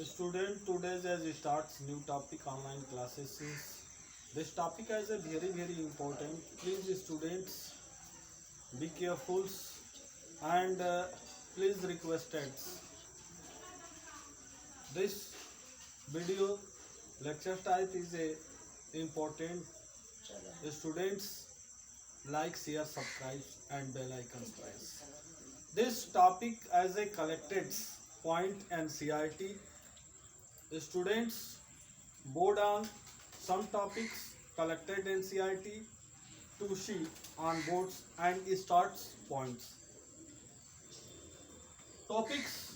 Student, today as starts new topic online classes is this topic is a very important. Please students be careful and please requested this video lecture type is a important. Students like, share, subscribe and bell icon press. This topic as a collected point and CRT students board on some topics collected in CRT to see on boards and starts points. Topics: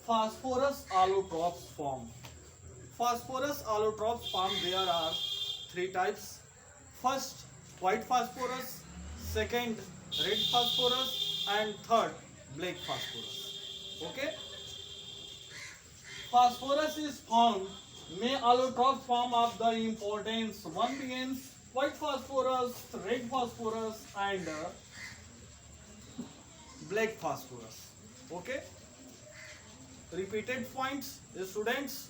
phosphorus allotropes form. Phosphorus allotropes form there are three types. First, white phosphorus, second, red phosphorus and third, black phosphorus. Okay? Phosphorus is found may allotrope form of the importance. One begins white phosphorus, red phosphorus and black phosphorus. Okay? Repeated points, students.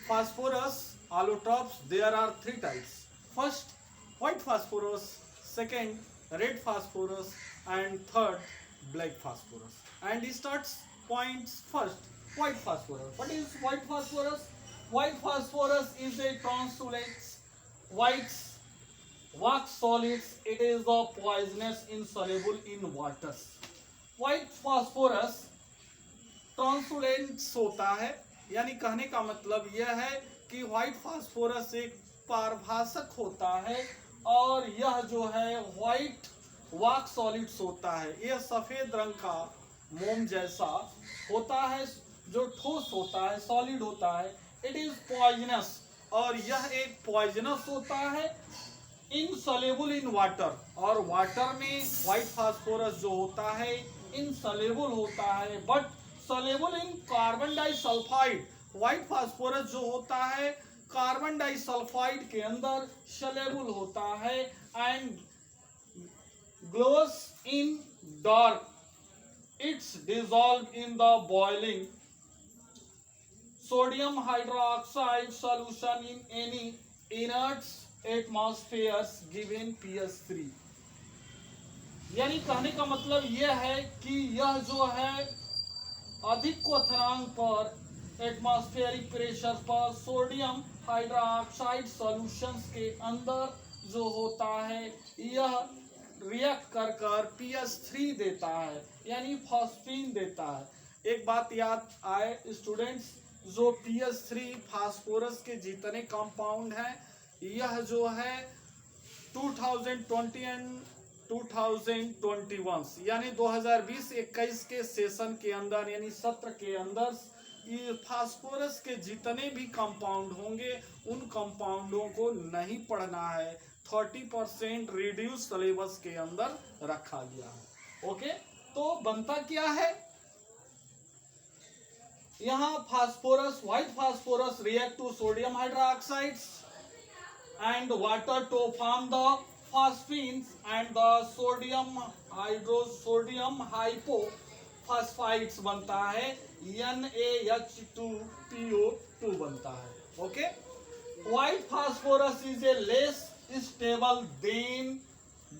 Phosphorus allotropes there are three types. First, white phosphorus, second, red phosphorus and third, black phosphorus. And he starts points first. White phosphorus. What is white phosphorus? White phosphorus is a translucent white wax solids. It is a poisonous insoluble in water. White phosphorus ट्रांसलुसेंट होता है, यानी कहने का मतलब यह है कि white phosphorus एक पारभासक होता है और यह जो है व्हाइट वॉक्स सॉलिड्स होता है। यह सफेद रंग का मोम जैसा होता है जो ठोस होता है, सॉलिड होता है। इट इज पॉइजनस और यह एक पॉइजनस होता है, इनसॉल्युबल इन वाटर और वाटर में व्हाइट फास्फोरस जो होता है इनसॉल्युबल होता है but soluble in carbon disulphide. White phosphorus जो होता है कार्बन डाइसल्फाइड के अंदर सॉल्युबल होता है and glows in dark. It's dissolve in the boiling sodium hydroxide solution in any inert atmospheres given pH 3। यानी कहने का मतलब यह है कि यह जो है अधिक क्वथनांक पर एटमॉस्फेरिक प्रेशर पर सोडियम हाइड्रोक्साइड सॉल्यूशंस के अंदर जो होता है यह रिएक्ट कर pH 3 देता है, यानी फॉस्फीन देता है। एक बात याद आए स्टूडेंट्स, जो pH 3 फास्फोरस के जितने कंपाउंड हैं यह जो है 2020 एंड 2021 यानी 2020-21 के सेशन के अंदर यानी सत्र के अंदर ये फास्फोरस के जितने भी कंपाउंड होंगे उन कंपाउंडों को नहीं पढ़ना है। 30% रिड्यूस सिलेबस के अंदर रखा गया है। ओके, तो बनता क्या है यहाँ phosphorus, white phosphorus react to sodium hydroxides and water to form the phosphines and the sodium hypophosphites बनता है NaH2PO2 बनता है। Okay, white phosphorus is a less stable than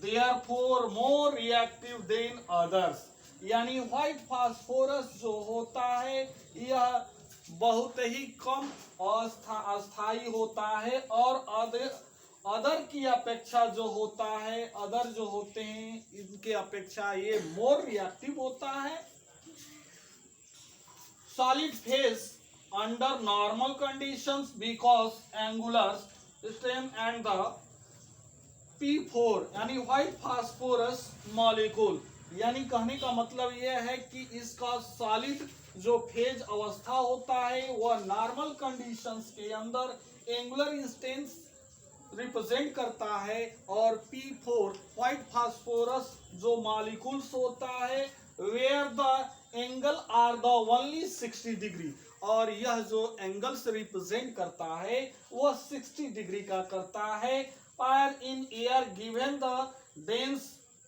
therefore more reactive than others। यानी white phosphorus जो होता है यह बहुत ही कम अस्थायी होता है और अदर की अपेक्षा जो होता है अदर जो होते हैं इनके अपेक्षा ये मोर रिएक्टिव होता है। Solid phase under normal conditions because angular strain and the P4 यानी व्हाइट फास्फोरस मॉलिक्यूल, यानी कहने का मतलब यह है कि इसका सॉलिड जो फेज अवस्था होता है वह नॉर्मल कंडीशंस के अंदर एंगुलर इंस्टेंस रिप्रेजेंट करता है और P4 व्हाइट फास्फोरस जो मॉलिक्यूल्स होता है where the angle are the only 60 degree और यह जो एंगल्स रिप्रेजेंट करता है वह 60 डिग्री का करता है। पर in air given the dense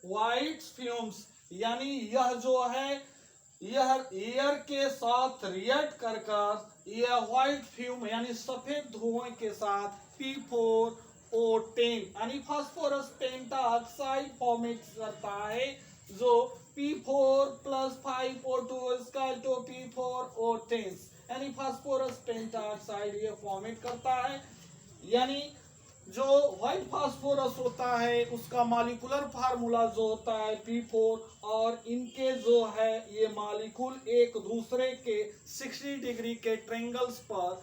white fumes, यानी यह जो है यह एयर के साथ रिएक्ट कर यह व्हाइट फ्यूम यानी सफेद धुएं के साथ P4O10 यानी फास्फोरस पेंटाऑक्साइड फॉर्मेट करता है, जो P4 + 5O2 = P4O10 यानी फास्फोरस पेंटाऑक्साइड ये फॉर्मेट करता है। यानी जो व्हाइट फास्फोरस होता है उसका मॉलिक्यूलर फार्मूला जो होता है P4, और इनके जो है ये मॉलिक्यूल एक दूसरे के 60 डिग्री के ट्रायंगल्स पर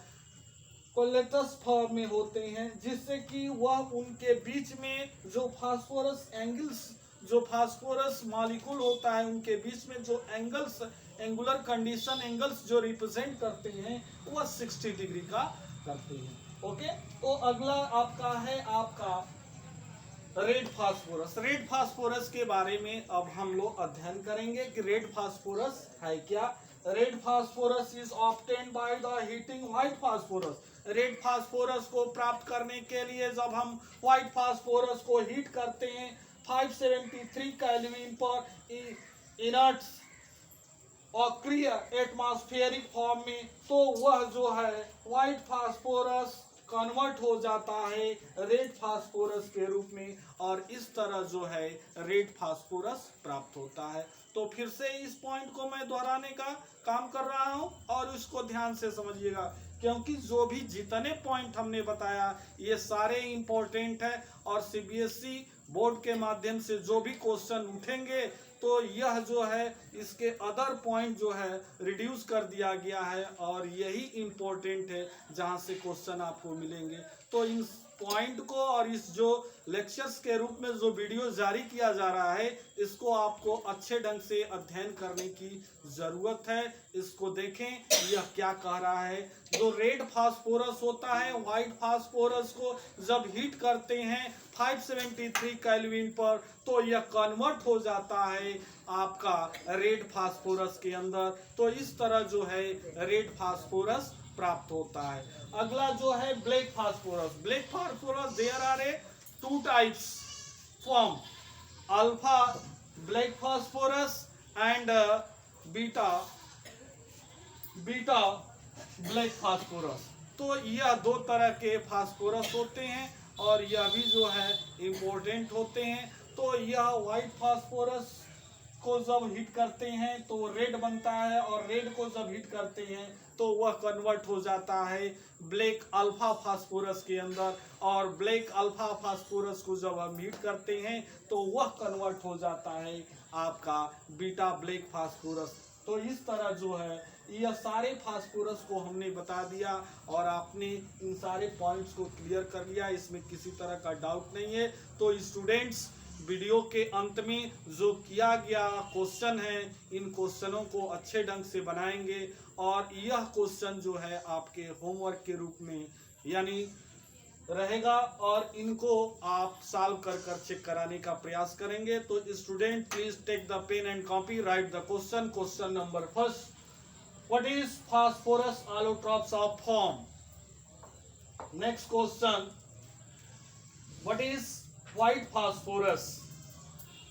कोलेटस फॉर्म में होते हैं, जिससे कि वह उनके बीच में जो फास्फोरस एंगल्स, जो फास्फोरस मॉलिक्यूल होता है उनके बीच में जो एंगल्स, एंगुलर कंडीशन एंगल्स जो रिप्रेजेंट करते हैं वह 60 डिग्री का करते हैं। ओके, तो अगला आपका है आपका रेड फास्फोरस। रेड फास्फोरस के बारे में अब हम लोग अध्ययन करेंगे कि रेड फास्फोरस है क्या। Red phosphorus is obtained by the heating white phosphorus. Red phosphorus को प्राप्त करने के लिए जब हम व्हाइट फास्फोरस को हीट करते हैं 573 केल्विन पर इनर्ट अक्रिय एटमॉस्फेरिक फॉर्म में, तो वह जो है व्हाइट फास्फोरस कन्वर्ट हो जाता है रेड फास्फोरस के रूप में, और इस तरह जो है रेड फास्फोरस प्राप्त होता है। तो फिर से इस पॉइंट को मैं दोहराने का काम कर रहा हूं और इसको ध्यान से समझिएगा, क्योंकि जो भी जितने पॉइंट हमने बताया ये सारे इंपॉर्टेंट है, और सीबीएसई बोर्ड के माध्यम से जो भी क्वेश्चन उठेंगे तो यह जो है इसके अदर पॉइंट जो है रिड्यूस कर दिया गया है, और यही इम्पोर्टेंट है जहां से क्वेश्चन आपको मिलेंगे। तो इन पॉइंट को और इस जो लेक्चर्स के रूप में जो वीडियो जारी किया जा रहा है इसको आपको अच्छे ढंग से अध्ययन करने की जरूरत है। इसको देखें यह क्या कह रहा है। जो रेड फास्फोरस होता है व्हाइट फास्फोरस को जब हीट करते हैं 573 केल्विन पर, तो यह कन्वर्ट हो जाता है आपका रेड फास्फोरस के अंदर। तो इस तरह जो है रेड फास्फोरस प्राप्त होता है। अगला जो है black phosphorus. Black phosphorus there are a 2 types form, alpha black phosphorus and beta black phosphorus. तो यह 2 तरह के फास्फोरस होते हैं और यह भी जो है इम्पोर्टेंट होते हैं। तो यह व्हाइट फास्फोरस को जब हीट करते हैं तो रेड बनता है, और रेड को जब हीट करते हैं तो वह कन्वर्ट हो जाता है ब्लैक अल्फा फास्फोरस के अंदर, और ब्लैक अल्फा फास्फोरस को जब हम हीट करते हैं तो वह कन्वर्ट हो जाता है आपका बीटा ब्लैक फास्फोरस। तो इस तरह जो है यह सारे फास्फोरस को हमने बता दिया और आपने इन सारे पॉइंट्स को क्लियर कर लिया, इसमें किसी तरह का डाउट नहीं है। तो स्टूडेंट्स, वीडियो के अंत में जो किया गया क्वेश्चन है इन क्वेश्चनों को अच्छे ढंग से बनाएंगे, और यह क्वेश्चन जो है आपके होमवर्क के रूप में यानी रहेगा, और इनको आप सॉल्व कर चेक कराने का प्रयास करेंगे। तो student please take the pen and copy, write the question. Question number first, what is phosphorus allotrophs of form? Next question, what is white phosphorus?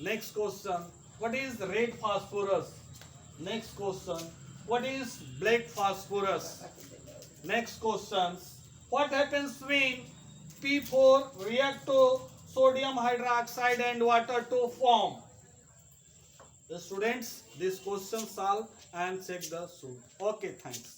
Next question, what is red phosphorus? Next question, what is black phosphorus? Next question, what happens when P4 react to sodium hydroxide and water to form? The students, this question solve and check the soup. Okay, thanks.